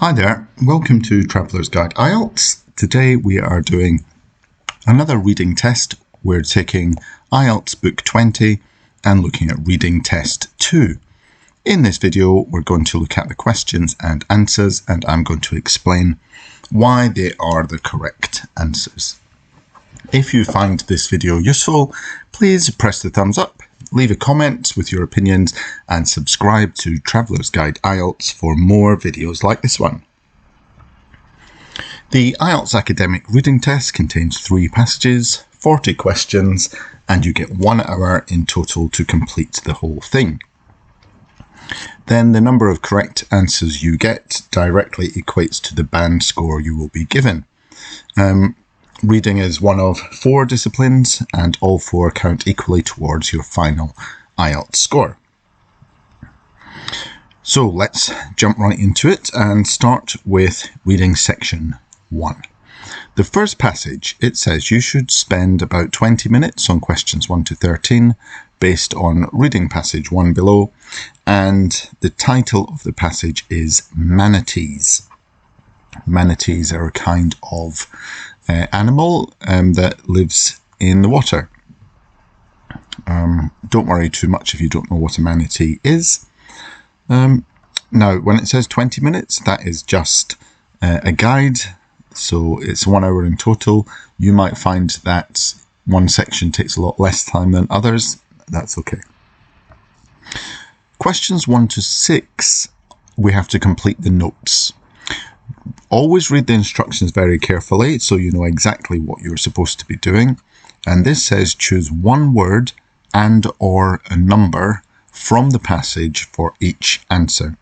Hi there, welcome to Traveller's Guide IELTS. Today we are doing another reading test. We're taking IELTS Book 20 and looking at Reading Test 2. In this video we're going to look at the questions and answers, and I'm going to explain why they are the correct answers. If you find this video useful, please press the thumbs up, leave a comment with your opinions, and subscribe to Traveller's Guide IELTS for more videos like this one. The IELTS Academic Reading Test contains 3 passages, 40 questions, and you get 1 hour in total to complete the whole thing. Then the number of correct answers you get directly equates to the band score you will be given. Reading is one of 4 disciplines, and all 4 count equally towards your final IELTS score. So let's jump right into it and start with reading section 1. The first passage, it says you should spend about 20 minutes on questions 1 to 13 based on reading passage 1 below, and the title of the passage is Manatees. Manatees are a kind of animal that lives in the water. Don't worry too much if you don't know what a manatee is. Now, when it says 20 minutes, that is just a guide, so it's 1 hour in total. You might find that one section takes a lot less time than others. That's okay. Questions 1 to 6, we have to complete the notes. Always read the instructions very carefully so you know exactly what you're supposed to be doing. And this says choose one word and or a number from the passage for each answer.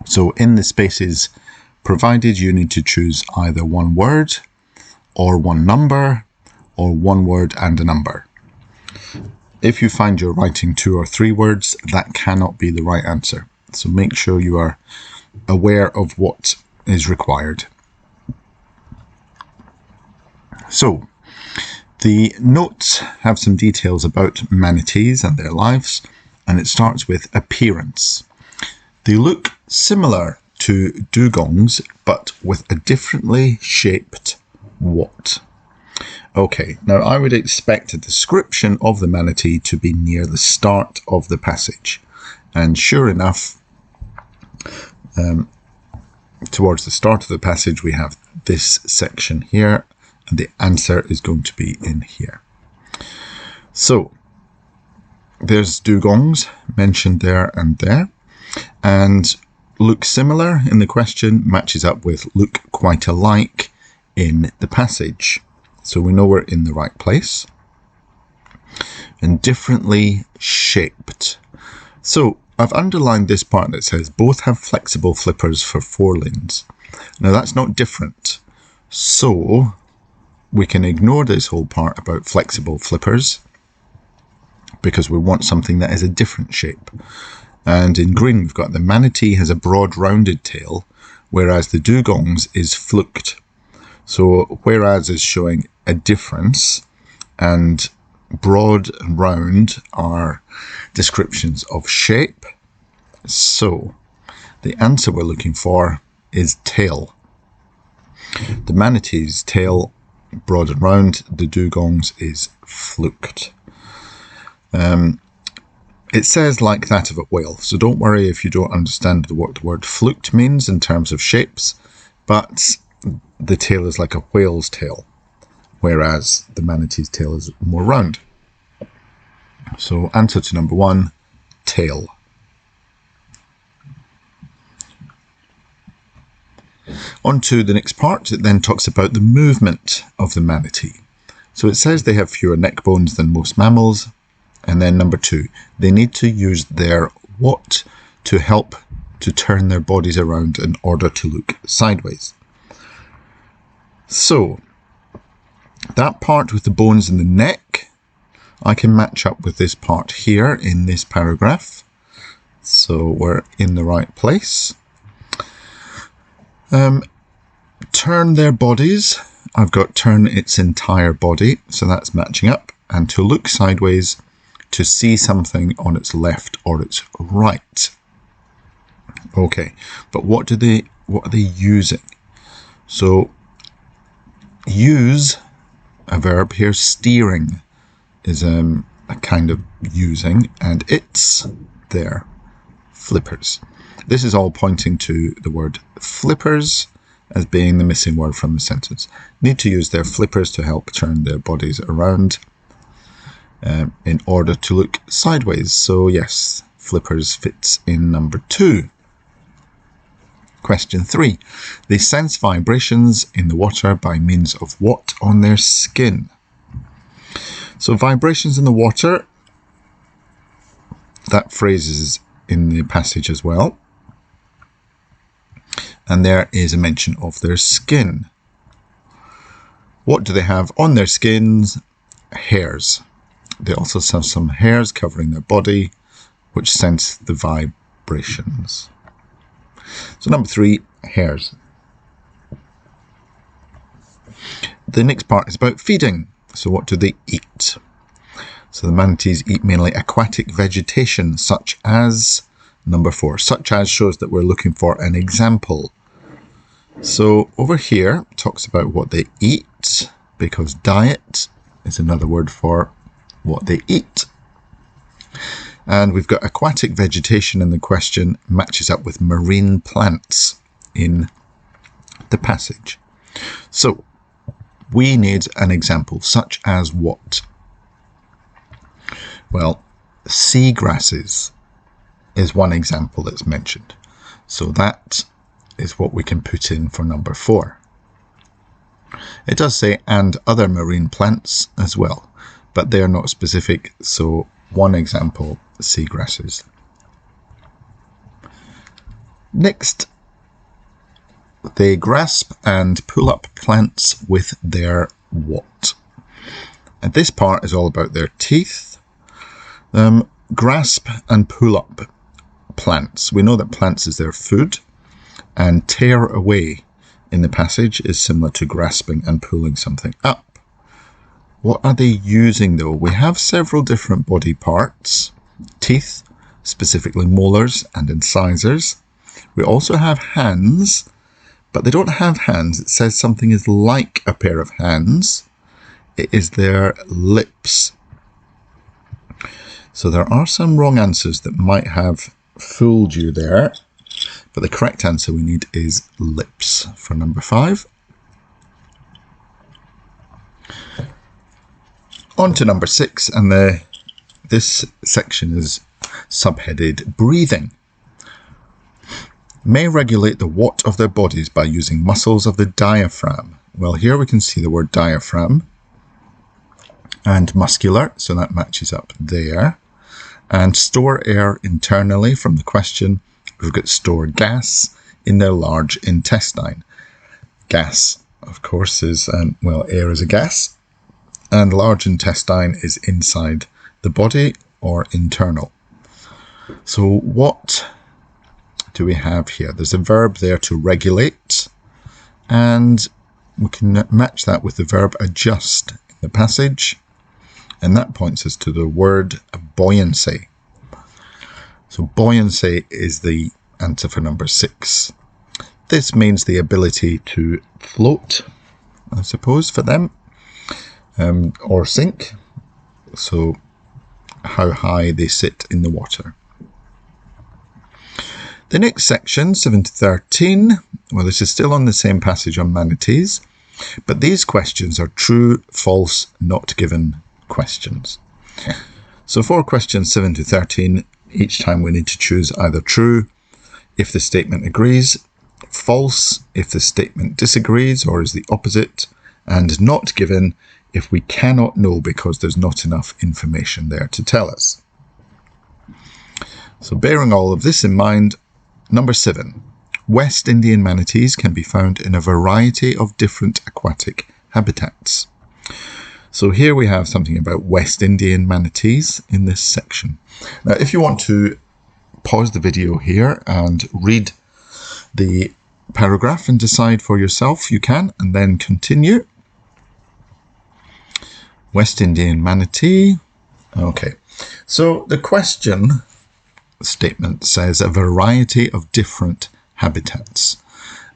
So in the spaces provided, you need to choose either one word or one number or one word and a number. If you find you're writing 2 or 3 words, that cannot be the right answer. So make sure you are aware of what is required. So the notes have some details about manatees and their lives, and it starts with appearance. They look similar to dugongs, but with a differently shaped what? Okay, now I would expect a description of the manatee to be near the start of the passage, and sure enough, towards the start of the passage we have this section here, and the answer is going to be in here. So there's dugongs mentioned there, and look similar in the question matches up with look quite alike in the passage. So we know we're in the right place. And differently shaped. So I've underlined this part that says both have flexible flippers for forelines. Now that's not different. So we can ignore this whole part about flexible flippers because we want something that is a different shape. And in green we've got the manatee has a broad rounded tail, whereas the dugongs is fluked. So whereas is showing a difference, and broad and round are descriptions of shape. So the answer we're looking for is tail. The manatee's tail, broad and round, the dugongs is fluked. It says like that of a whale, so don't worry if you don't understand what the word fluked means in terms of shapes, but the tail is like a whale's tail, whereas the manatee's tail is more round. So answer to number 1, tail. On to the next part. It then talks about the movement of the manatee. So it says they have fewer neck bones than most mammals. And then number 2, they need to use their what to help to turn their bodies around in order to look sideways. So that part with the bones in the neck, I can match up with this part here in this paragraph. So we're in the right place. Turn their bodies, I've got turn its entire body, so that's matching up. And to look sideways, to see something on its left or its right. Okay, but what do they what are they using? So use, a verb here, steering is a kind of using, and it's their flippers. This is all pointing to the word flippers as being the missing word from the sentence. Need to use their flippers to help turn their bodies around in order to look sideways. So yes, flippers fits in number 2. Question 3. They sense vibrations in the water by means of what on their skin? So vibrations in the water, that phrase is in the passage as well. And there is a mention of their skin. What do they have on their skins? Hairs. They also have some hairs covering their body, which sense the vibrations. So number 3, hairs. The next part is about feeding. So what do they eat? So the manatees eat mainly aquatic vegetation, such as, number 4, such as shows that we're looking for an example. So over here talks about what they eat, because diet is another word for what they eat. And we've got aquatic vegetation in the question, matches up with marine plants in the passage. So we need an example, such as what? Well, seagrasses is one example that's mentioned. So that is what we can put in for number 4. It does say and other marine plants as well, but they are not specific, so one example, seagrasses. Next, they grasp and pull up plants with their what? And this part is all about their teeth. Grasp and pull up plants. We know that plants is their food, and tear away in the passage is similar to grasping and pulling something up. What are they using though? We have several different body parts. Teeth, specifically molars and incisors. We also have hands, but they don't have hands. It says something is like a pair of hands. It is their lips. So there are some wrong answers that might have fooled you there, but the correct answer we need is lips for number 5. On to number 6, and this section is subheaded breathing. May regulate the what of their bodies by using muscles of the diaphragm. Well, here we can see the word diaphragm and muscular, so that matches up there. And store air internally from the question. We've got store gas in their large intestine. Gas, of course, is, well, air is a gas. And large intestine is inside the body or internal. So what do we have here? There's a verb there to regulate, and we can match that with the verb adjust in the passage, and that points us to the word buoyancy. So buoyancy is the answer for number 6. This means the ability to float, I suppose, for them. Or sink, so how high they sit in the water. The next section, 7 to 13, well, this is still on the same passage on manatees, but these questions are true, false, not given questions. So for questions 7 to 13, each time we need to choose either true if the statement agrees, false if the statement disagrees or is the opposite, and not given if we cannot know because there's not enough information there to tell us. So bearing all of this in mind, number 7, West Indian manatees can be found in a variety of different aquatic habitats. So here we have something about West Indian manatees in this section. Now, if you want to pause the video here and read the paragraph and decide for yourself, you can, and then continue. West Indian manatee. Okay, so the question statement says a variety of different habitats.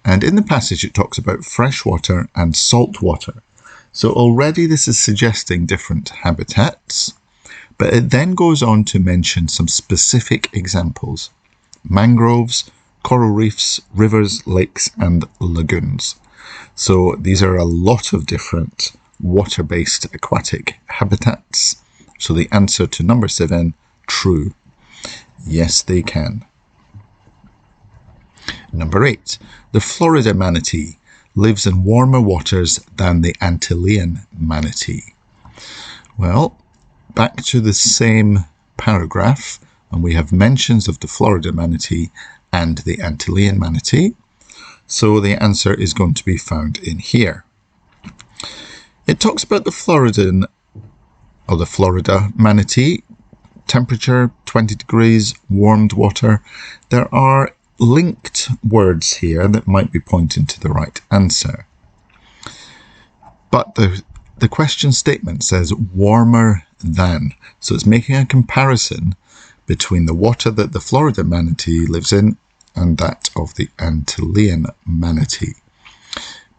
And in the passage, it talks about freshwater and saltwater. So already this is suggesting different habitats, but it then goes on to mention some specific examples: mangroves, coral reefs, rivers, lakes, and lagoons. So these are a lot of different water-based aquatic habitats. So the answer to number 7, true. Yes, they can. Number 8, the Florida manatee lives in warmer waters than the Antillean manatee. Well, back to the same paragraph, and we have mentions of the Florida manatee and the Antillean manatee. So the answer is going to be found in here. It talks about the Florida manatee, temperature 20 degrees, warmed water. There are linked words here that might be pointing to the right answer. But the question statement says warmer than. So it's making a comparison between the water that the Florida manatee lives in and that of the Antillean manatee.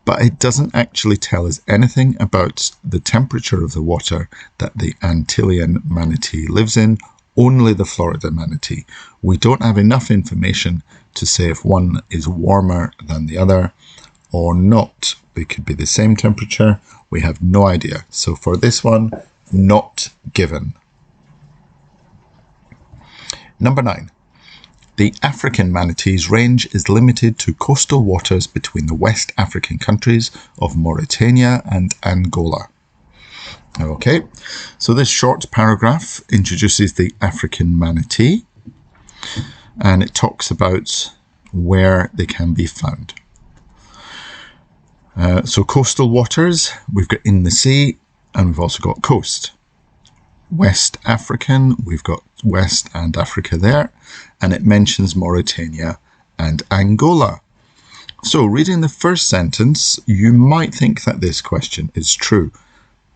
But it doesn't actually tell us anything about the temperature of the water that the Antillean manatee lives in, only the Florida manatee. We don't have enough information to say if one is warmer than the other or not. They could be the same temperature. We have no idea. So for this one, not given. Number 9. The African manatee's range is limited to coastal waters between the West African countries of Mauritania and Angola. Okay, so this short paragraph introduces the African manatee, and it talks about where they can be found. So coastal waters, we've got in the sea, and we've also got coast. West African, we've got West and Africa there, and it mentions Mauritania and Angola. So reading the first sentence, you might think that this question is true,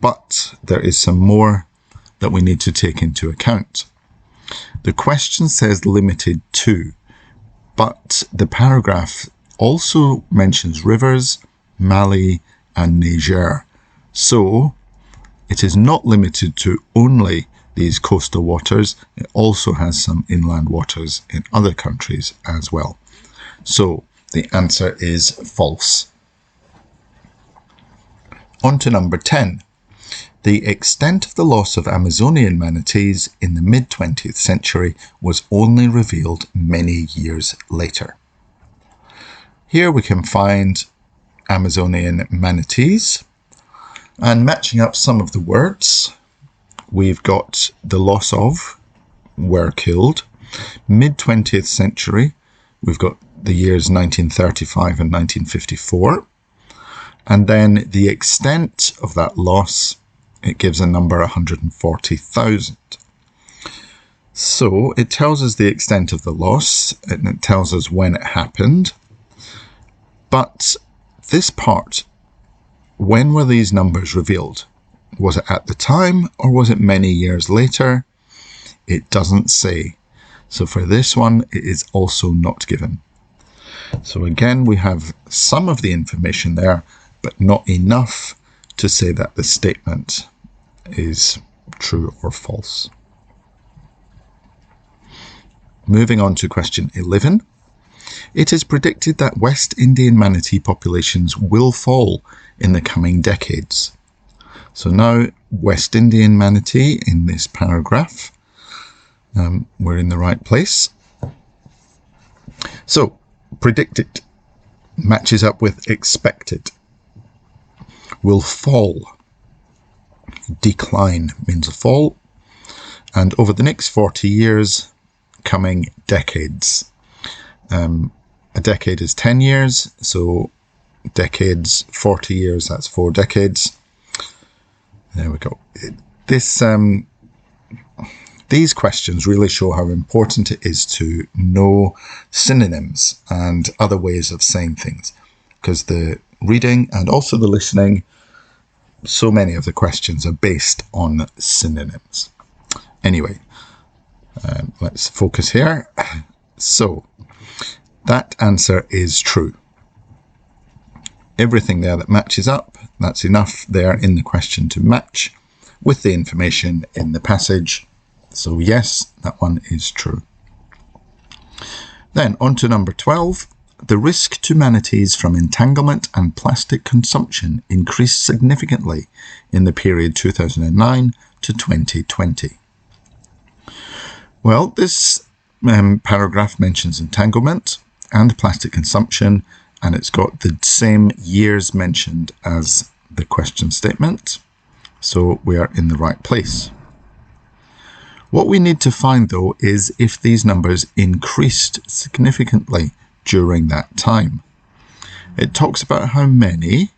but there is some more that we need to take into account. The question says limited to, but the paragraph also mentions rivers, Mali and Niger. So it is not limited to only these coastal waters. It also has some inland waters in other countries as well. So the answer is false. On to number 10. The extent of the loss of Amazonian manatees in the mid-20th century was only revealed many years later. Here we can find Amazonian manatees, and matching up some of the words, we've got the loss of, were killed. Mid-20th century, we've got the years 1935 and 1954. And then the extent of that loss, it gives a number 140,000. So it tells us the extent of the loss, and it tells us when it happened. But this part, when were these numbers revealed? Was it at the time or was it many years later? It doesn't say. So for this one, it is also not given. So again, we have some of the information there, but not enough to say that the statement is true or false. Moving on to question 11. It is predicted that West Indian manatee populations will fall in the coming decades. So now West Indian manatee in this paragraph, we're in the right place. So predicted matches up with expected. Will fall. Decline means a fall. And over the next 40 years, coming decades. A decade is 10 years, so decades, 40 years, that's 4 decades. There we go. These questions really show how important it is to know synonyms and other ways of saying things, because the reading and also the listening, so many of the questions are based on synonyms. Anyway, let's focus here. So that answer is true. everything there that matches up. That's enough there in the question to match with the information in the passage. So yes, that one is true. Then on to number 12. The risk to manatees from entanglement and plastic consumption increased significantly in the period 2009 to 2020. Well, this paragraph mentions entanglement and plastic consumption, and it's got the same years mentioned as the question statement. So we are in the right place. What we need to find, though, is if these numbers increased significantly during that time. It talks about how many.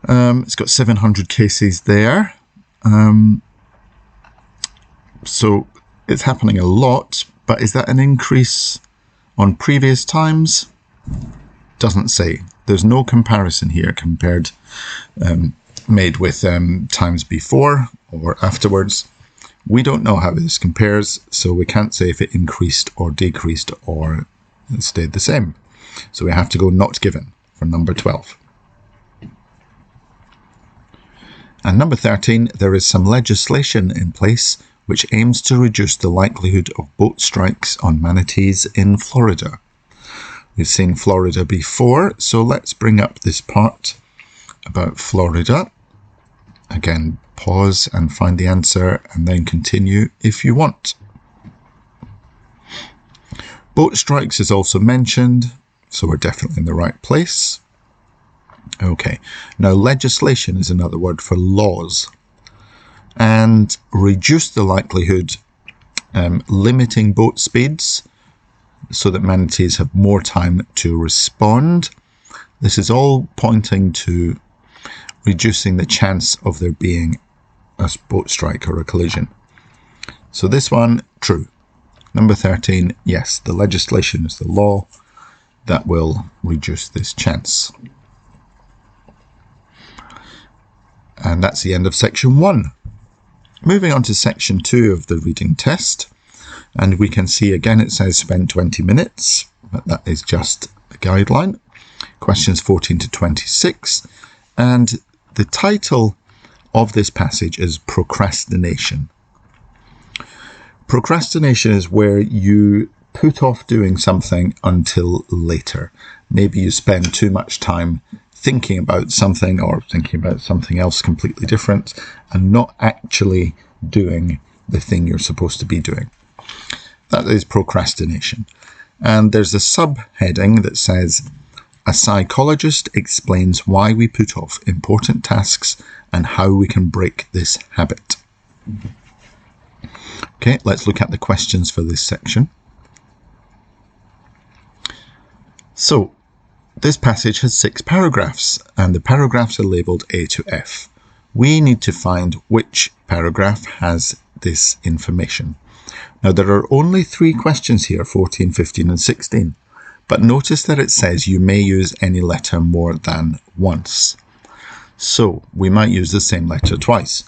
It's got 700 cases there. So it's happening a lot, but is that an increase on previous times? Doesn't say. There's no comparison here made with times before or afterwards. We don't know how this compares, so we can't say if it increased or decreased or it stayed the same. So we have to go not given for number 12. And number 13, there is some legislation in place which aims to reduce the likelihood of boat strikes on manatees in Florida. We've seen Florida before, so let's bring up this part about Florida. Again, pause and find the answer and then continue if you want. Boat strikes is also mentioned, so we're definitely in the right place. Okay, now legislation is another word for laws. And reduce the likelihood, limiting boat speeds so that manatees have more time to respond. This is all pointing to reducing the chance of there being a boat strike or a collision. So this one, true. Number 13, yes, the legislation is the law that will reduce this chance. And that's the end of section 1. Moving on to section 2 of the reading test. And we can see again it says spend 20 minutes, but that is just a guideline. Questions 14 to 26. And the title of this passage is procrastination. Procrastination is where you put off doing something until later. Maybe you spend too much time thinking about something or thinking about something else completely different and not actually doing the thing you're supposed to be doing. That is procrastination. And there's a subheading that says, a psychologist explains why we put off important tasks and how we can break this habit. Okay, let's look at the questions for this section. So, this passage has 6 paragraphs, and the paragraphs are labelled A to F. We need to find which paragraph has this information. Now, there are only 3 questions here, 14, 15 and 16. But notice that it says you may use any letter more than once. So we might use the same letter twice.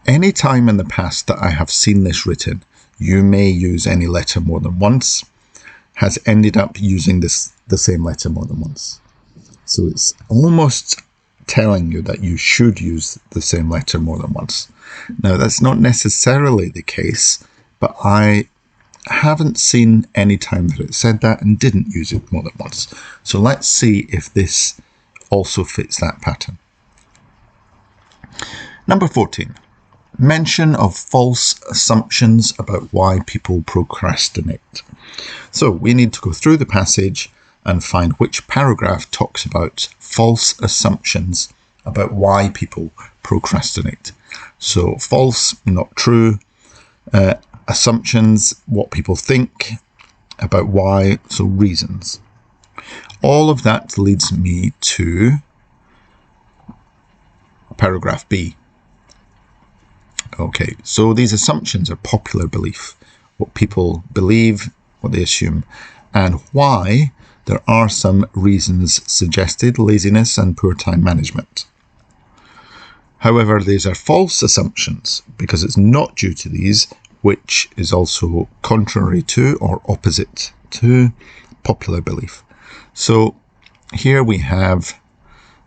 Any time in the past that I have seen this written, you may use any letter more than once, has ended up using the same letter more than once. So it's almost telling you that you should use the same letter more than once. Now, that's not necessarily the case, but I haven't seen any time that it said that and didn't use it more than once. So let's see if this also fits that pattern. Number 14. Mention of false assumptions about why people procrastinate. So we need to go through the passage and find which paragraph talks about false assumptions about why people procrastinate. So false, not true. Assumptions, what people think about why, so reasons. All of that leads me to paragraph B. Okay, so these assumptions are popular belief, what people believe, what they assume, and why there are some reasons suggested, laziness and poor time management. However, these are false assumptions because it's not due to these, which is also contrary to or opposite to popular belief. So here we have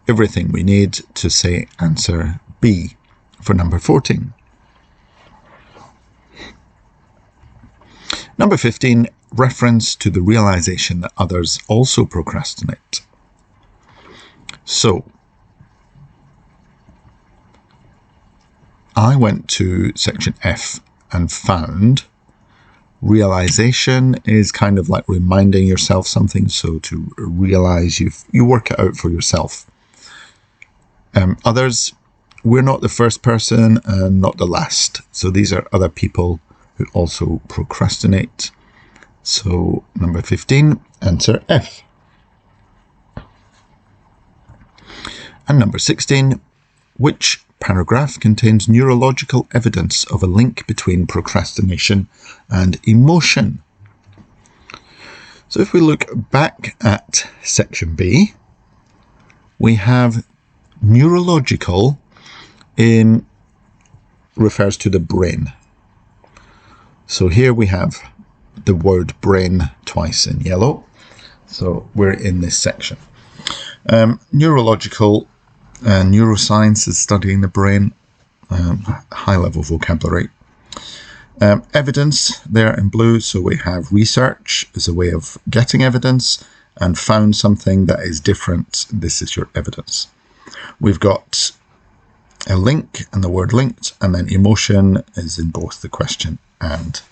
everything we need to say answer B for number 14. Number 15, reference to the realization that others also procrastinate. So, I went to section F and found realization is kind of like reminding yourself something. So to realize, you work it out for yourself. Others, we're not the first person and not the last. So these are other people who also procrastinate. So number 15, answer F. And number 16, which paragraph contains neurological evidence of a link between procrastination and emotion? So if we look back at section B, we have neurological refers to the brain. So here we have the word brain twice in yellow. So we're in this section. Neurological neuroscience is studying the brain, high-level vocabulary. Evidence there in blue, so we have research as a way of getting evidence and found something that is different. This is your evidence. We've got a link and the word linked, and then emotion is in both the question and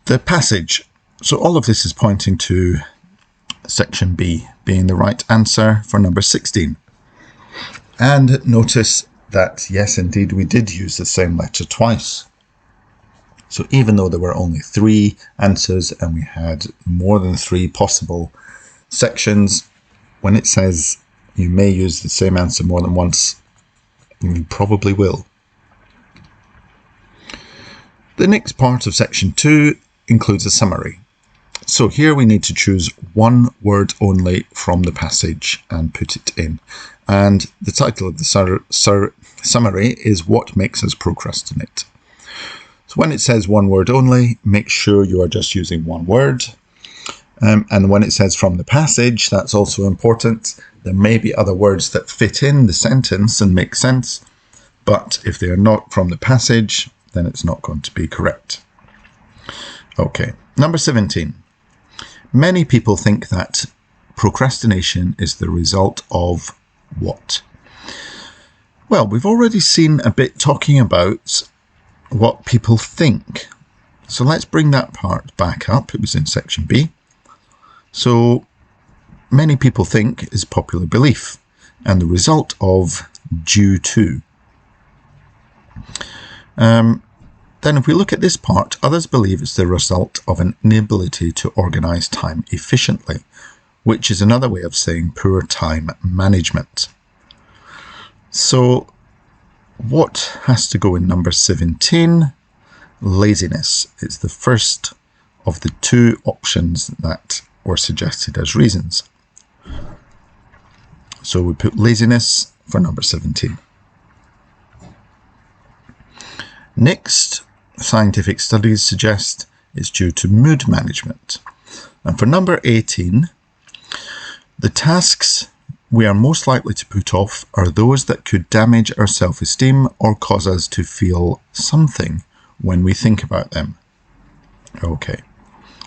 the passage. So all of this is pointing to section B being the right answer for number 16. And notice that, yes, indeed, we did use the same letter twice. So even though there were only 3 answers and we had more than 3 possible sections, when it says you may use the same answer more than once, you probably will. The next part of section 2 includes a summary. So here we need to choose one word only from the passage and put it in. And the title of the summary is What Makes Us Procrastinate. So when it says one word only, make sure you are just using one word. And when it says from the passage, that's also important. There may be other words that fit in the sentence and make sense, but if they are not from the passage, then it's not going to be correct. Okay, number 17. Many people think that procrastination is the result of what? Well, we've already seen a bit talking about what people think. So let's bring that part back up. It was in section B. So many people think is popular belief and the result of due to. Then if we look at this part, others believe it's the result of an inability to organise time efficiently, which is another way of saying poor time management. So what has to go in number 17? Laziness. It's the first of the 2 options that were suggested as reasons. So we put laziness for number 17. Next, scientific studies suggest it's due to mood management. And for number 18, the tasks we are most likely to put off are those that could damage our self-esteem or cause us to feel something when we think about them. Okay,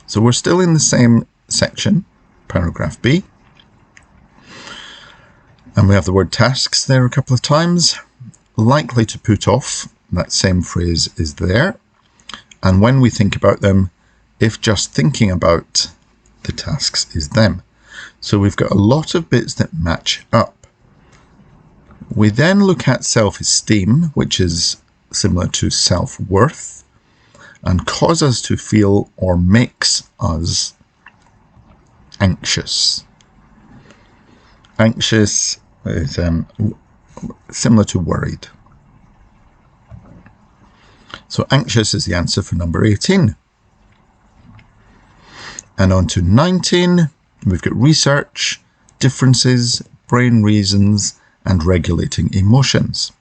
so we're still in the same section, paragraph B. And we have the word tasks there a couple of times. Likely to put off, that same phrase is there. And when we think about them, if just thinking about the tasks is them. So we've got a lot of bits that match up. We then look at self-esteem, which is similar to self-worth, and cause us to feel or makes us anxious. Anxious is similar to worried. So anxious is the answer for number 18. And on to 19, we've got research, differences, brain reasons, and regulating emotions.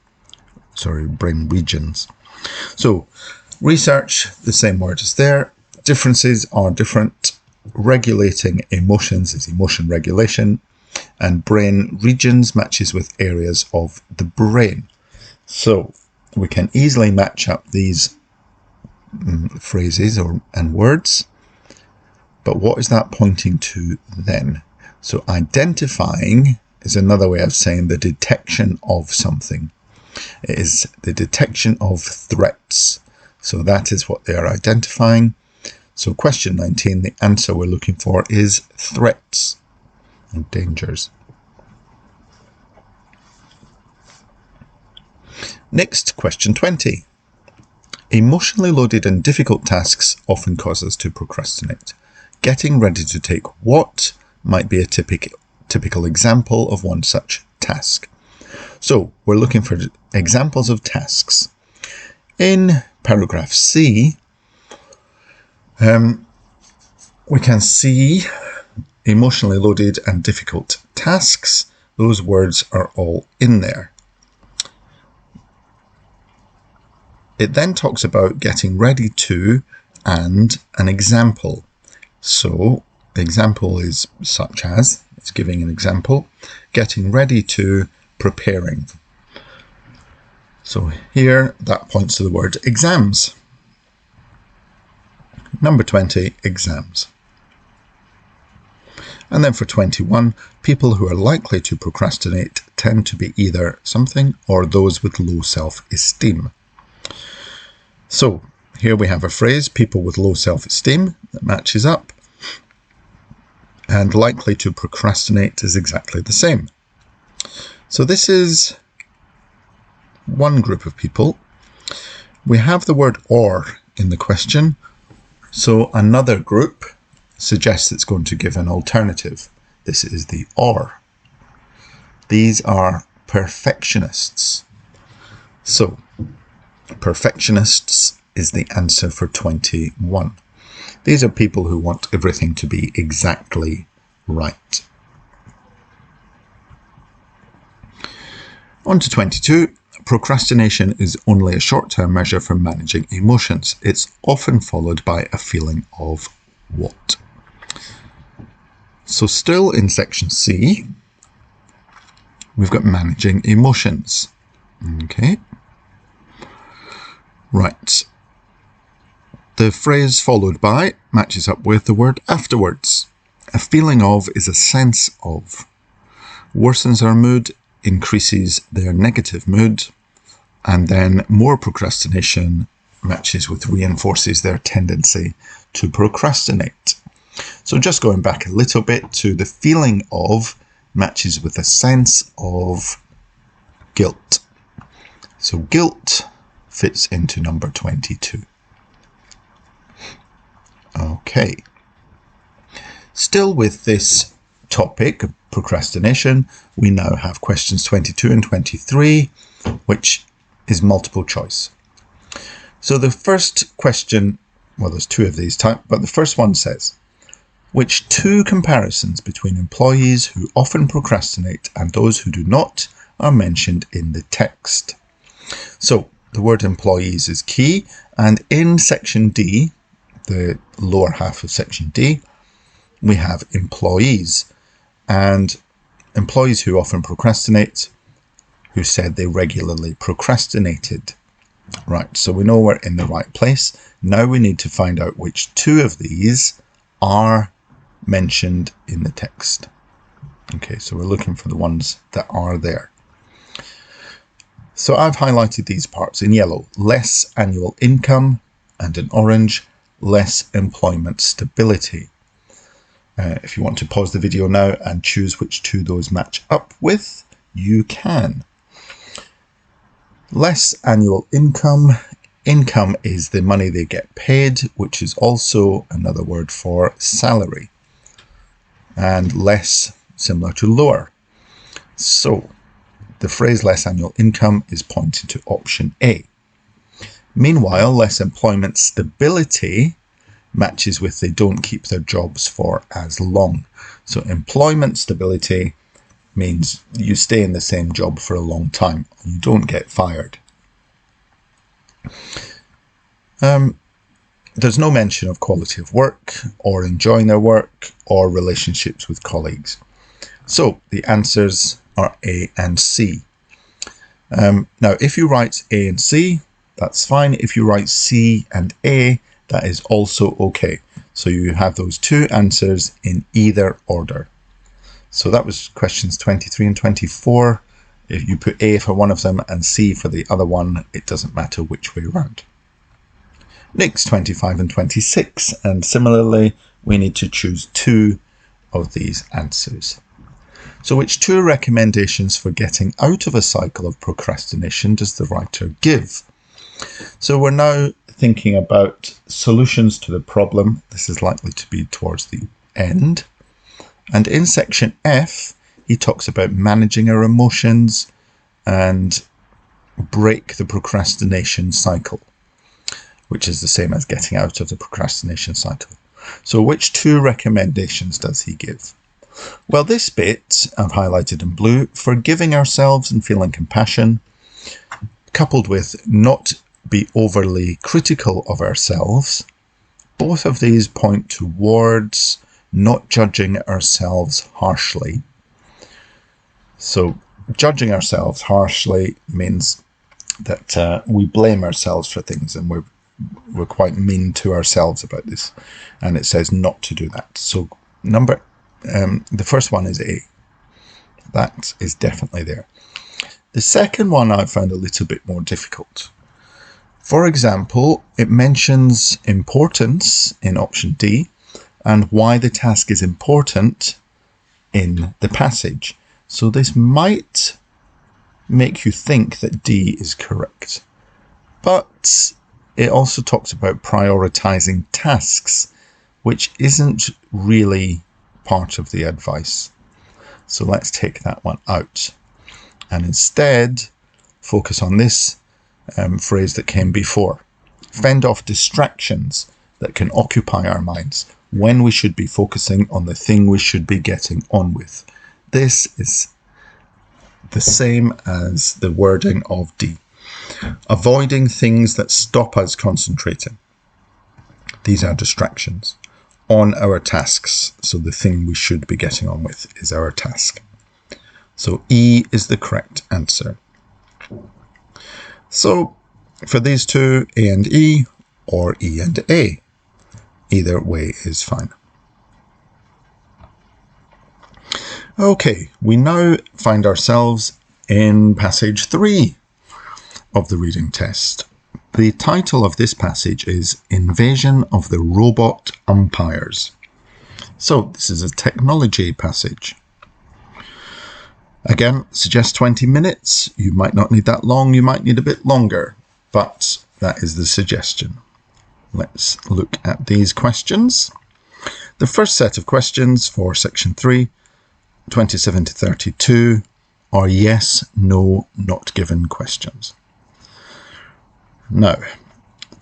Sorry, brain regions. So Research, the same word as there. Differences are different. Regulating emotions is emotion regulation. And brain regions matches with areas of the brain. So we can easily match up these phrases and words. But what is that pointing to then? So identifying is another way of saying the detection of something. It is the detection of threats. So that is what they are identifying. So question 19, the answer we're looking for is threats and dangers. Next, question 20. Emotionally loaded and difficult tasks often cause us to procrastinate. Getting ready to take what might be a typical example of one such task. So we're looking for examples of tasks. In paragraph C, we can see emotionally loaded and difficult tasks. Those words are all in there. It then talks about getting ready to and an example. So the example is such as, it's giving an example, getting ready to, preparing. So here that points to the word exams. Number 20, exams. And then for 21, people who are likely to procrastinate tend to be either something or those with low self-esteem. So here we have a phrase, people with low self-esteem, that matches up. And likely to procrastinate is exactly the same. So this is one group of people. We have the word or in the question. So another group suggests it's going to give an alternative. This is the or. These are perfectionists. So perfectionists is the answer for 21. These are people who want everything to be exactly right. On to 22. Procrastination is only a short-term measure for managing emotions. It's often followed by a feeling of what? So still in section C, we've got managing emotions. Okay. Right. The phrase followed by matches up with the word afterwards. A feeling of is a sense of. Worsens our mood, increases their negative mood, and then more procrastination matches with reinforces their tendency to procrastinate. So just going back a little bit to the feeling of matches with a sense of guilt. So guilt fits into number 22. Okay. Still with this topic of procrastination, we now have questions 22 and 23, which is multiple choice. So the first question, well, there's two of these type, but the first one says, which two comparisons between employees who often procrastinate and those who do not are mentioned in the text? So the word employees is key, and in section D, the lower half of section D, we have employees, and employees who often procrastinate, who said they regularly procrastinated. Right, so we know we're in the right place. Now we need to find out which two of these are mentioned in the text. Okay, so we're looking for the ones that are there. So I've highlighted these parts in yellow: less annual income, and in orange, less employment stability. If you want to pause the video now and choose which two those match up with, you can. Less annual income. Income is the money they get paid, which is also another word for salary. And less, similar to lower. So the phrase less annual income is pointing to option A. Meanwhile, less employment stability matches with they don't keep their jobs for as long. So employment stability means you stay in the same job for a long time. You don't get fired. There's no mention of quality of work or enjoying their work or relationships with colleagues. So the answers are A and C. Now, if you write A and C, that's fine. If you write C and A, that is also okay. So you have those two answers in either order. So that was questions 23 and 24. If you put A for one of them and C for the other one, it doesn't matter which way around. Next, 25 and 26. And similarly, we need to choose two of these answers. So which two recommendations for getting out of a cycle of procrastination does the writer give? So we're now thinking about solutions to the problem. This is likely to be towards the end. And in section F, he talks about managing our emotions and break the procrastination cycle, which is the same as getting out of the procrastination cycle. So which two recommendations does he give? Well, this bit I've highlighted in blue: forgiving ourselves and feeling compassion, coupled with not be overly critical of ourselves. Both of these point towards not judging ourselves harshly. So judging ourselves harshly means that we blame ourselves for things, and we're quite mean to ourselves about this, and it says not to do that. So the first one is A. That is definitely there. The second one I found a little bit more difficult. For example, it mentions importance in option D and why the task is important in the passage. So this might make you think that D is correct. But it also talks about prioritizing tasks, which isn't really part of the advice. So let's take that one out and instead focus on this phrase that came before. Fend off distractions that can occupy our minds when we should be focusing on the thing we should be getting on with. This is the same as the wording of D. Avoiding things that stop us concentrating. These are distractions on our tasks. So the thing we should be getting on with is our task. So E is the correct answer. So for these two, A and E or E and A, either way is fine. Okay, we now find ourselves in passage 3 of the reading test. The title of this passage is Invasion of the Robot Umpires. So this is a technology passage. Again, suggest 20 minutes. You might not need that long, you might need a bit longer, but that is the suggestion. Let's look at these questions. The first set of questions for section 3, 27 to 32, are yes, no, not given questions. Now,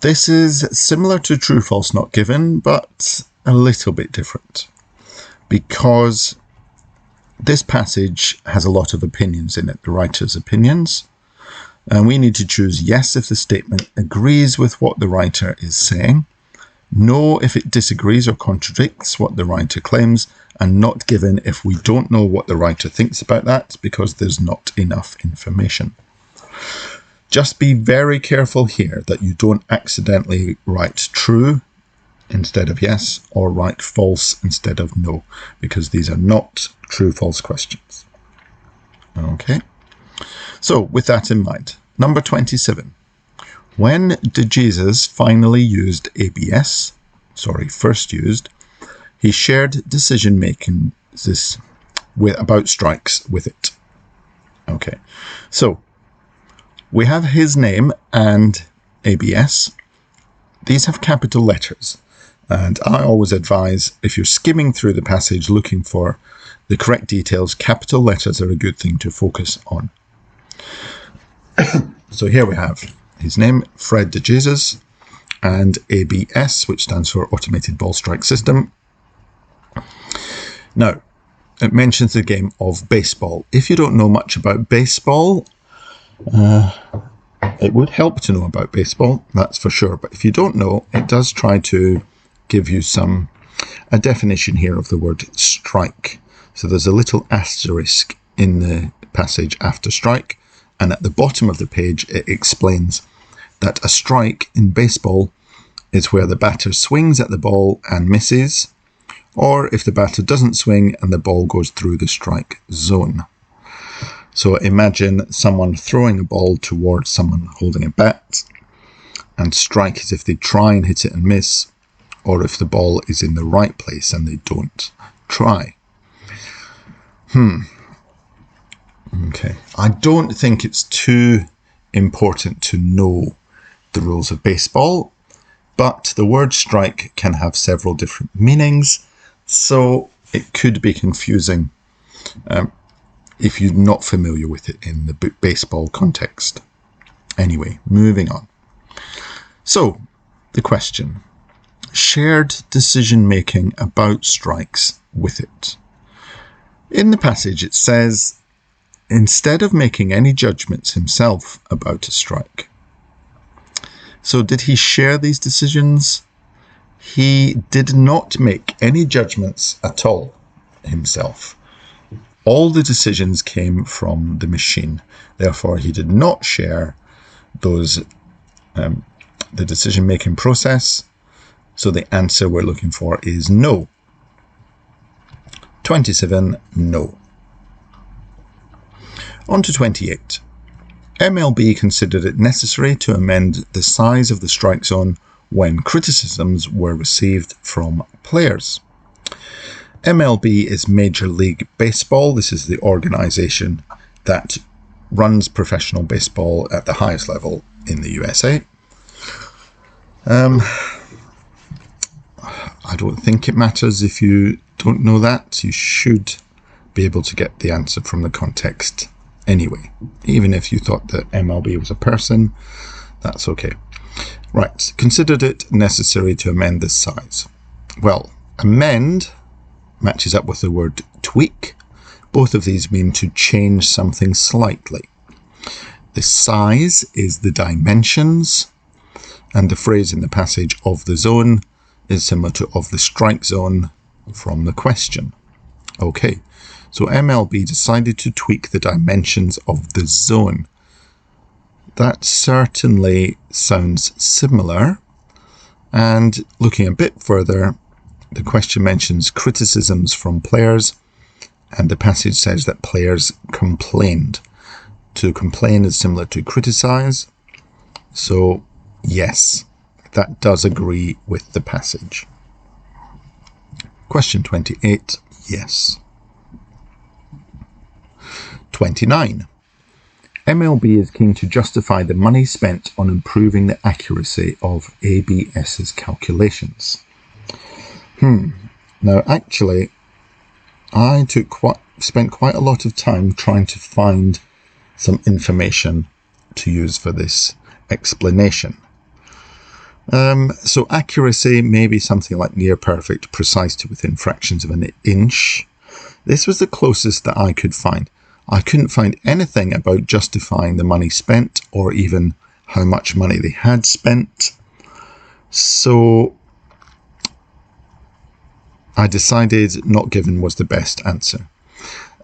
this is similar to true, false, not given, but a little bit different because this passage has a lot of opinions in it, the writer's opinions, and we need to choose yes if the statement agrees with what the writer is saying, no if it disagrees or contradicts what the writer claims, and not given if we don't know what the writer thinks about that because there's not enough information. Just be very careful here that you don't accidentally write true instead of yes or write false instead of no, because these are not true false questions. Okay, so with that in mind, number 27. When did Jesus finally used ABS, first used, he shared decision making about strikes with it. Okay, so we have his name and ABS. These have capital letters. And I always advise, if you're skimming through the passage looking for the correct details, capital letters are a good thing to focus on. So here we have his name, Fred de Jesus, and ABS, which stands for Automated Ball Strike System. Now, it mentions the game of baseball. If you don't know much about baseball, It would help to know about baseball, that's for sure. But if you don't know, it does try to give you a definition here of the word strike. So there's a little asterisk in the passage after strike, and at the bottom of the page it explains that a strike in baseball is where the batter swings at the ball and misses, or if the batter doesn't swing and the ball goes through the strike zone. So imagine someone throwing a ball towards someone holding a bat, and strike is if they try and hit it and miss, or if the ball is in the right place and they don't try. Okay, I don't think it's too important to know the rules of baseball, but the word strike can have several different meanings, so it could be confusing if you're not familiar with it in the baseball context. Anyway, moving on. So, the question. Shared decision making about strikes with it. In the passage it says, instead of making any judgments himself about a strike. So did he share these decisions? He did not make any judgments at all himself. All the decisions came from the machine. Therefore, he did not share those the decision-making process. So the answer we're looking for is no. 27, no. On to 28. MLB considered it necessary to amend the size of the strike zone when criticisms were received from players. MLB is Major League Baseball. This is the organisation that runs professional baseball at the highest level in the USA. I don't think it matters if you don't know that. You should be able to get the answer from the context anyway. Even if you thought that MLB was a person, that's okay. Right, considered it necessary to amend this size. Well, amend matches up with the word tweak. Both of these mean to change something slightly. The size is the dimensions, and the phrase in the passage of the zone is similar to of the strike zone from the question. Okay, so MLB decided to tweak the dimensions of the zone. That certainly sounds similar. And looking a bit further, the question mentions criticisms from players, and the passage says that players complained. To complain is similar to criticize. So, yes, that does agree with the passage. Question 28, yes. 29. MLB is keen to justify the money spent on improving the accuracy of ABS's calculations. Now, actually, I spent quite a lot of time trying to find some information to use for this explanation. So accuracy may be something like near perfect, precise to within fractions of an inch. This was the closest that I could find. I couldn't find anything about justifying the money spent or even how much money they had spent. So I decided not given was the best answer.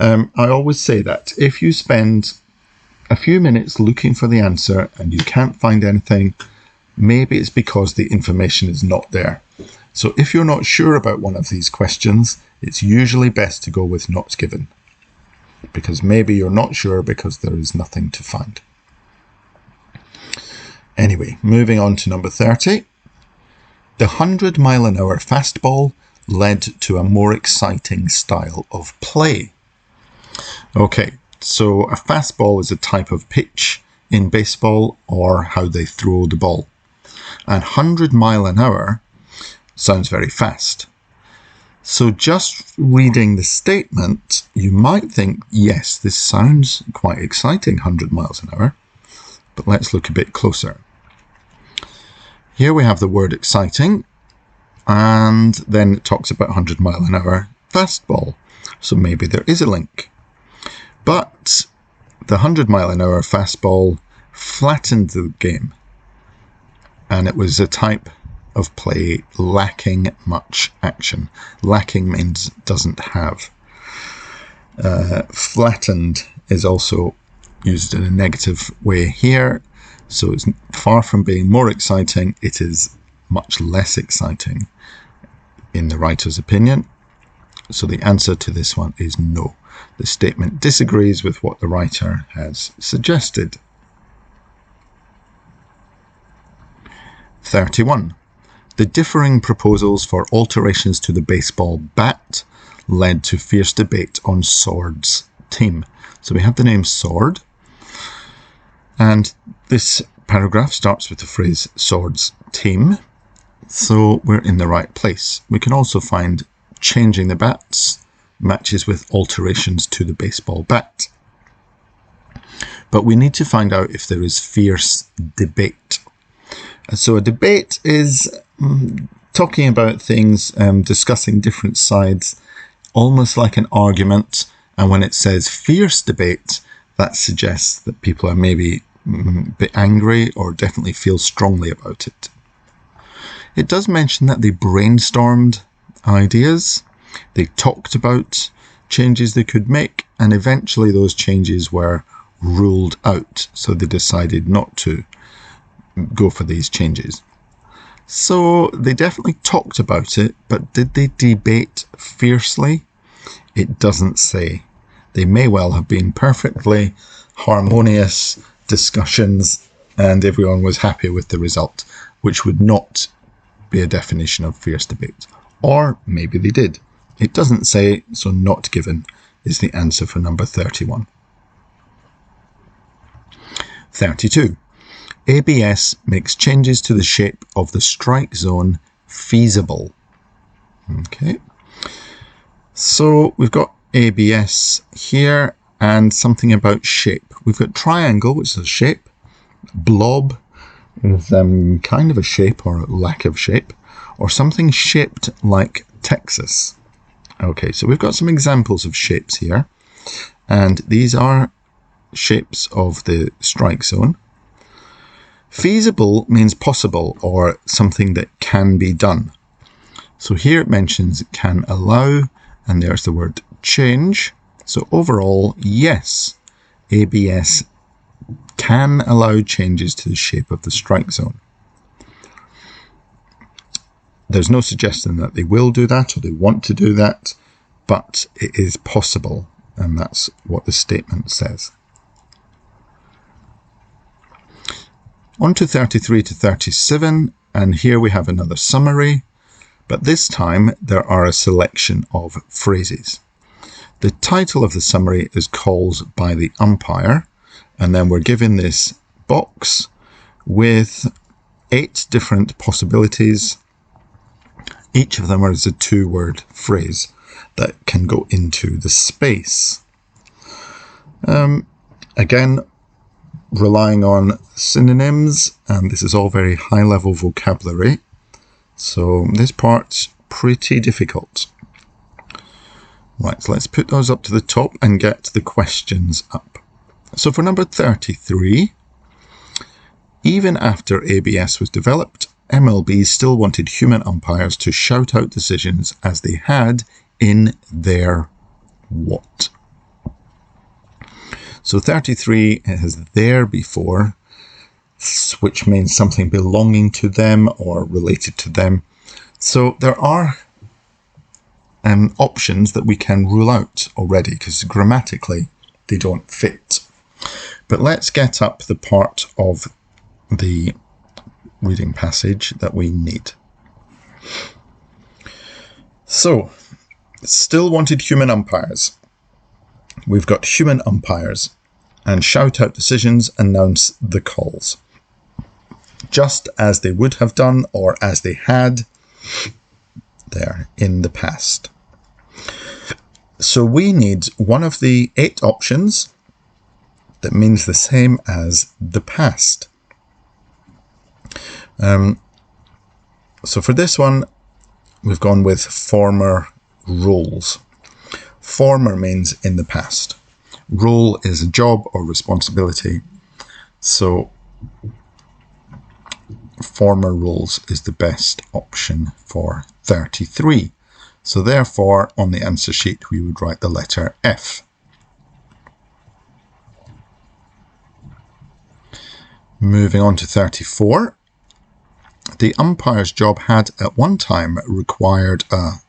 I always say that if you spend a few minutes looking for the answer and you can't find anything, maybe it's because the information is not there. So if you're not sure about one of these questions, it's usually best to go with not given, because maybe you're not sure because there is nothing to find. Anyway, moving on to number 30. The 100-mile-an-hour fastball led to a more exciting style of play. Okay, so a fastball is a type of pitch in baseball, or how they throw the ball. And 100 mile an hour sounds very fast. So just reading the statement, you might think, yes, this sounds quite exciting, 100 miles an hour. But let's look a bit closer. Here we have the word exciting, and then it talks about 100 mile an hour fastball. So maybe there is a link. But the 100 mile an hour fastball flattened the game, and it was a type of play lacking much action. Lacking means doesn't have. Flattened is also used in a negative way here, so it's far from being more exciting, it is much less exciting in the writer's opinion. So the answer to this one is no. The statement disagrees with what the writer has suggested. 31. The differing proposals for alterations to the baseball bat led to fierce debate on Sword's team. So we have the name Sword, and this paragraph starts with the phrase Sword's team, so we're in the right place. We can also find changing the bats matches with alterations to the baseball bat. But we need to find out if there is fierce debate. So a debate is talking about things, discussing different sides, almost like an argument. And when it says fierce debate, that suggests that people are maybe a bit angry or definitely feel strongly about it. It does mention that they brainstormed ideas, they talked about changes they could make, and eventually those changes were ruled out. So they decided not to go for these changes. So they definitely talked about it, but did they debate fiercely? It doesn't say. They may well have been perfectly harmonious discussions and everyone was happy with the result, which would not be a definition of fierce debate. Or maybe they did. It doesn't say, so not given is the answer for number 31. 32. ABS makes changes to the shape of the strike zone feasible. Okay. So we've got ABS here and something about shape. We've got triangle, which is a shape. Blob is kind of a shape or a lack of shape, or something shaped like Texas. Okay, so we've got some examples of shapes here, and these are shapes of the strike zone. Feasible means possible or something that can be done. So here it mentions can allow, and there's the word change. So overall, yes, ABS can allow changes to the shape of the strike zone. There's no suggestion that they will do that or they want to do that, but it is possible, and that's what the statement says. On to 33 to 37, and here we have another summary, but this time there are a selection of phrases. The title of the summary is Calls by the Umpire, and then we're given this box with 8 different possibilities. Each of them is a 2-word phrase that can go into the space. Again, relying on synonyms, and this is all very high-level vocabulary, so this part's pretty difficult. Right, so let's put those up to the top and get the questions up. So for number 33, even after ABS was developed, MLB still wanted human umpires to shout out decisions as they had in their what? So 33 has their before, which means something belonging to them or related to them. So there are options that we can rule out already because grammatically they don't fit. But let's get up the part of the reading passage that we need. So, still wanted human umpires. We've got human umpires, and shout out decisions, announce the calls. Just as they would have done or as they had there in the past. So we need one of the 8 options that means the same as the past. So for this one, we've gone with former roles. Former means in the past. Role is a job or responsibility. So former roles is the best option for 33. So therefore, on the answer sheet, we would write the letter F. Moving on to 34. The umpire's job had at one time required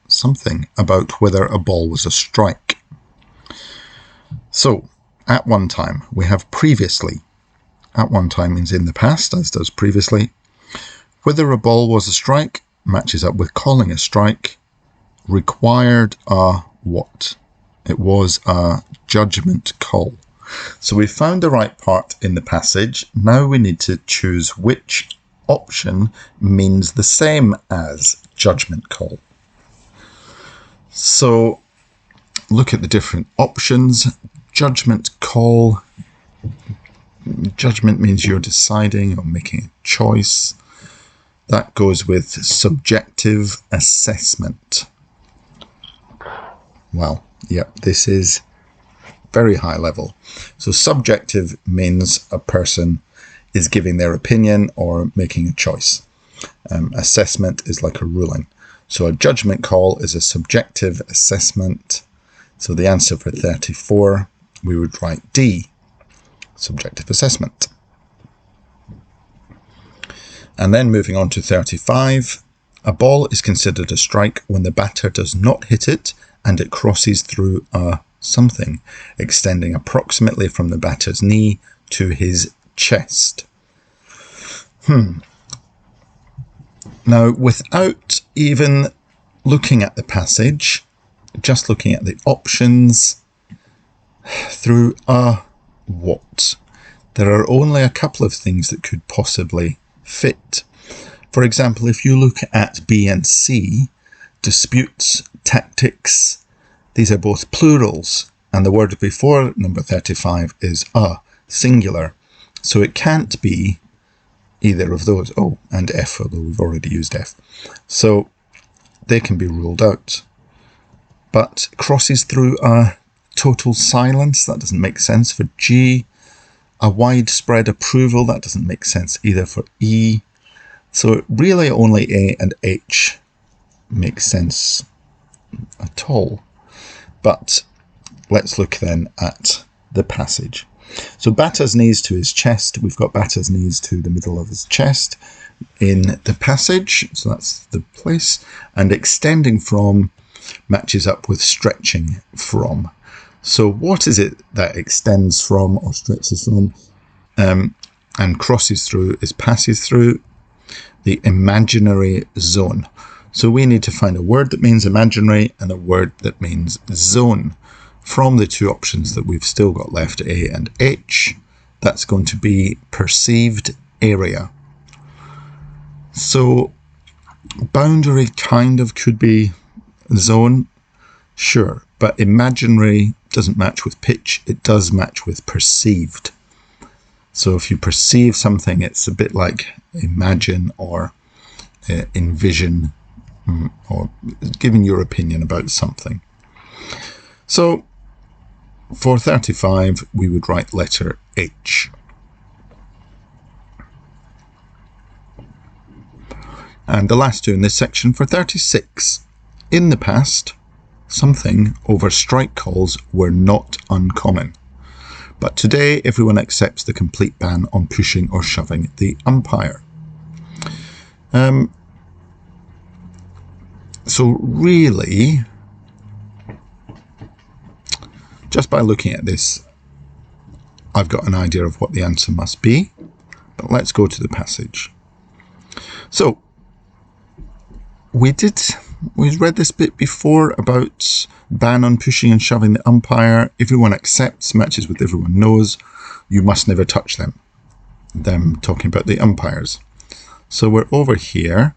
something about whether a ball was a strike. So, at one time, we have previously. At one time means in the past, as does previously. Whether a ball was a strike matches up with calling a strike. Required a what? It was a judgment call. So we found the right part in the passage. Now we need to choose which option means the same as judgment call. So look at the different options. Judgment call. Judgment means you're deciding or making a choice. That goes with subjective assessment. Well, yep, this is very high level. So subjective means a person is giving their opinion or making a choice. Assessment is like a ruling. So a judgment call is a subjective assessment. So the answer for 34, we would write D, subjective assessment. And then moving on to 35, a ball is considered a strike when the batter does not hit it and it crosses through a something, extending approximately from the batter's knee to his chest. Now, without even looking at the passage, just looking at the options, through a what, there are only a couple of things that could possibly fit. For example, if you look at B and C, disputes, tactics, these are both plurals, and the word before number 35 is a, singular. So it can't be either of those. Oh, and F, although we've already used F. So they can be ruled out. But crosses through a total silence, that doesn't make sense for G. A widespread approval, that doesn't make sense either for E. So really only A and H makes sense at all. But let's look then at the passage. So batter's knees to his chest. We've got batter's knees to the middle of his chest in the passage. So that's the place. And extending from matches up with stretching from. So what is it that extends from or stretches from and crosses through is passes through the imaginary zone. So we need to find a word that means imaginary and a word that means zone. From the two options that we've still got left, A and H, that's going to be perceived area. So boundary kind of could be zone, sure, but imaginary doesn't match with pitch, it does match with perceived. So if you perceive something, it's a bit like imagine or envision, or giving your opinion about something. So for 35, we would write letter H. And the last two in this section for 36. In the past, something over strike calls were not uncommon. But today, everyone accepts the complete ban on pushing or shoving the umpire. So really, just by looking at this, I've got an idea of what the answer must be. But let's go to the passage. So we read this bit before about ban on pushing and shoving the umpire. Everyone accepts, matches with everyone knows. You must never touch them. Them talking about the umpires. So we're over here.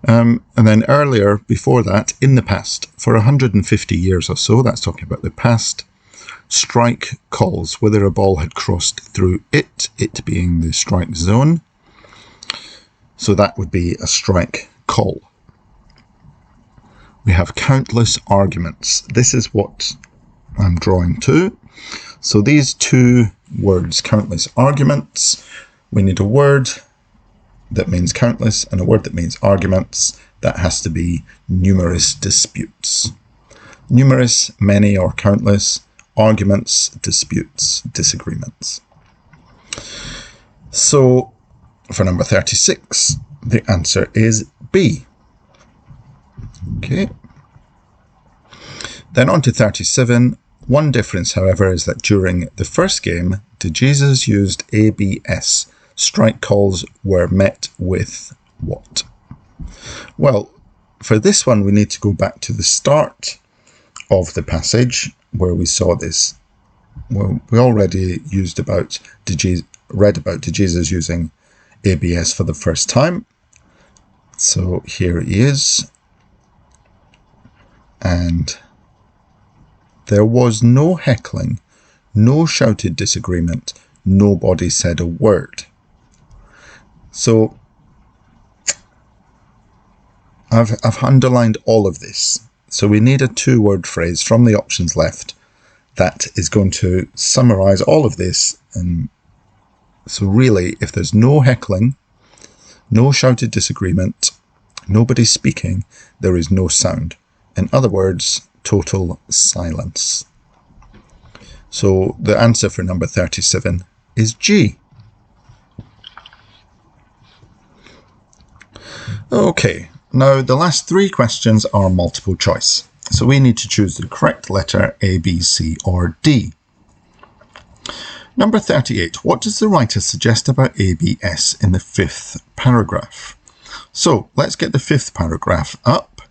And then earlier, before that, in the past, for 150 years or so, that's talking about the past, strike calls, whether a ball had crossed through it being the strike zone. So that would be a strike call. We have countless arguments. This is what I'm drawing to. So these two words, countless arguments. We need a word that means countless and a word that means arguments. That has to be numerous disputes. Numerous, many or countless, arguments, disputes, disagreements. So for number 36, the answer is B. Okay. Then on to 37. One difference, however, is that during the first game, De Jesus used ABS. Strike calls were met with what? Well, for this one, we need to go back to the start of the passage where we saw this. Well, we already read about De Jesus using ABS for the first time. So here he is. And there was no heckling, no shouted disagreement, nobody said a word. So I've underlined all of this. So we need a two-word phrase from the options left that is going to summarize all of this. And so really, if there's no heckling, no shouted disagreement, nobody speaking, there is no sound. In other words, total silence. So the answer for number 37 is G. Okay, now the last three questions are multiple choice. So we need to choose the correct letter A, B, C, or D. Number 38, what does the writer suggest about ABS in the fifth paragraph? So let's get the fifth paragraph up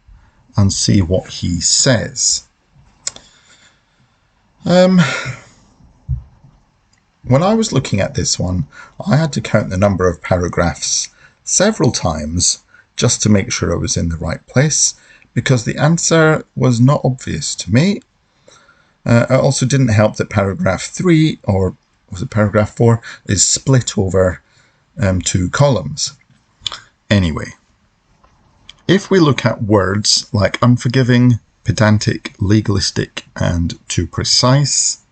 and see what he says. When I was looking at this one, I had to count the number of paragraphs several times just to make sure I was in the right place, because the answer was not obvious to me. It also didn't help that paragraph 3, or was it paragraph 4, is split over 2 columns. Anyway, if we look at words like unforgiving, pedantic, legalistic, and too precise,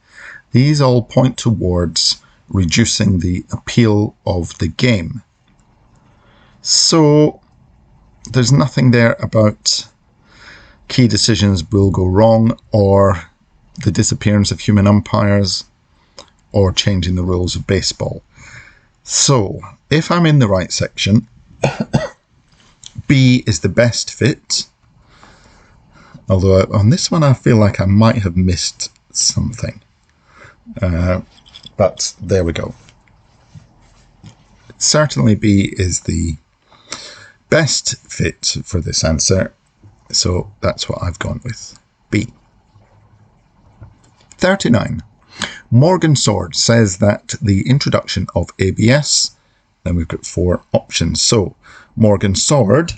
these all point towards reducing the appeal of the game. So there's nothing there about key decisions will go wrong, or the disappearance of human umpires, or changing the rules of baseball. So if I'm in the right section, B is the best fit. Although on this one I feel like I might have missed something. But there we go. Certainly B is the best fit for this answer. So that's what I've gone with. B. 39. Morgan Sword says that the introduction of ABS, then we've got 4 options. So Morgan Sword,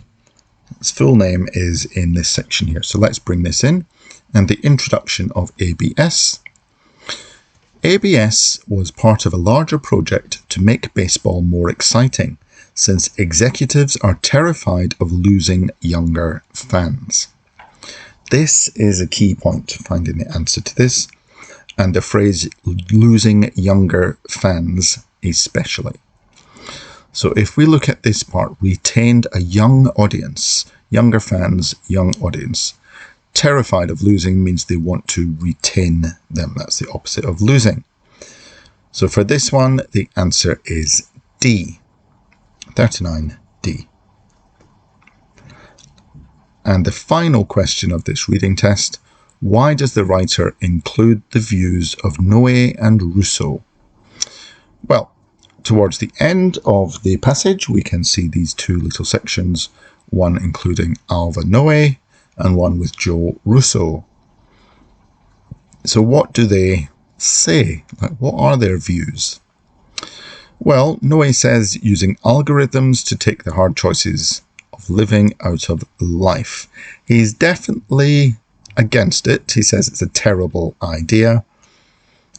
his full name is in this section here. So let's bring this in. And the introduction of ABS. ABS was part of a larger project to make baseball more exciting, since executives are terrified of losing younger fans. This is a key point to finding the answer to this, and the phrase losing younger fans especially. So if we look at this part, retained a young audience, younger fans, young audience. Terrified of losing means they want to retain them. That's the opposite of losing. So for this one, the answer is D. 39D. And the final question of this reading test, why does the writer include the views of Noe and Rousseau? Well, towards the end of the passage, we can see these 2 little sections, one including Alva Noe and one with Joe Rousseau. So what do they say? Like, what are their views? Well, Noe says using algorithms to take the hard choices of living out of life. He's definitely against it. He says it's a terrible idea.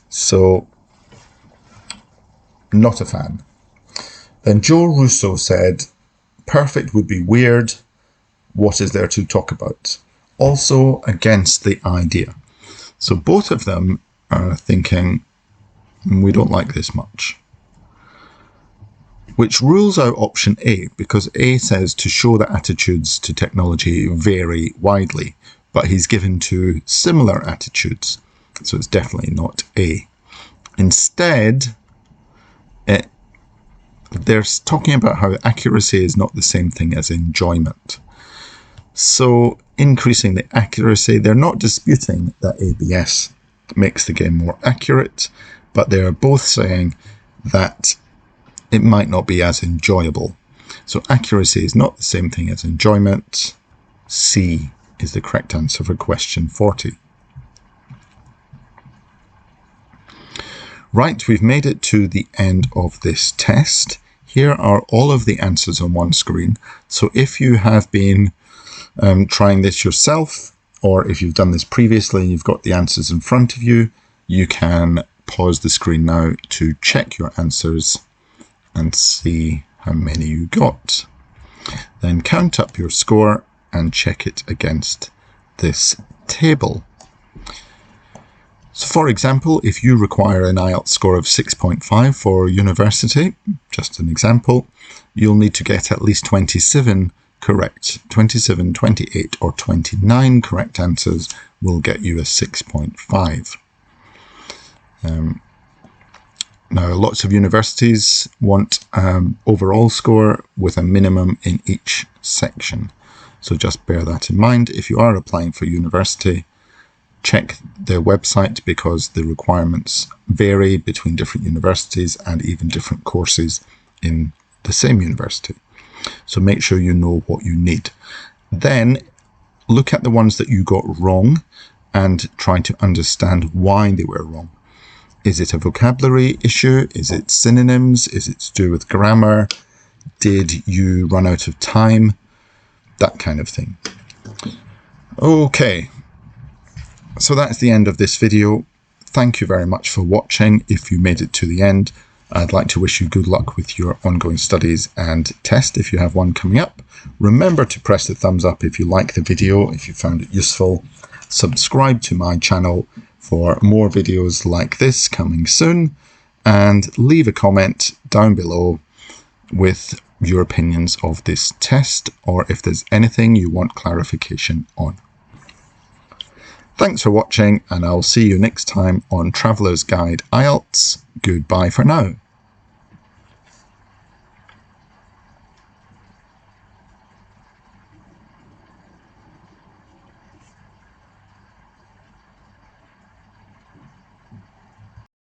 So, not a fan. Then Joe Rousseau said, perfect would be weird. What is there to talk about? Also against the idea. So both of them are thinking and we don't like this much. Which rules out option A, because A says to show that attitudes to technology vary widely, but he's given two similar attitudes, so it's definitely not A. Instead, they're talking about how accuracy is not the same thing as enjoyment. So increasing the accuracy, they're not disputing that ABS makes the game more accurate, but they're both saying that it might not be as enjoyable. So accuracy is not the same thing as enjoyment. C is the correct answer for question 40. Right, we've made it to the end of this test. Here are all of the answers on one screen. So if you have been trying this yourself, or if you've done this previously and you've got the answers in front of you, you can pause the screen now to check your answers and see how many you got. Then count up your score and check it against this table. So for example, if you require an IELTS score of 6.5 for university, just an example, you'll need to get at least 27 correct. 27, 28 or 29 correct answers will get you a 6.5. Now, lots of universities want overall score with a minimum in each section. So just bear that in mind. If you are applying for university, check their website because the requirements vary between different universities and even different courses in the same university. So make sure you know what you need. Then look at the ones that you got wrong and try to understand why they were wrong. Is it a vocabulary issue? Is it synonyms? Is it to do with grammar? Did you run out of time? That kind of thing. Okay, so that's the end of this video. Thank you very much for watching. If you made it to the end, I'd like to wish you good luck with your ongoing studies and test if you have one coming up. Remember to press the thumbs up if you like the video, if you found it useful. Subscribe to my channel for more videos like this coming soon, and leave a comment down below with your opinions of this test or if there's anything you want clarification on. Thanks for watching, and I'll see you next time on Traveller's Guide IELTS. Goodbye for now.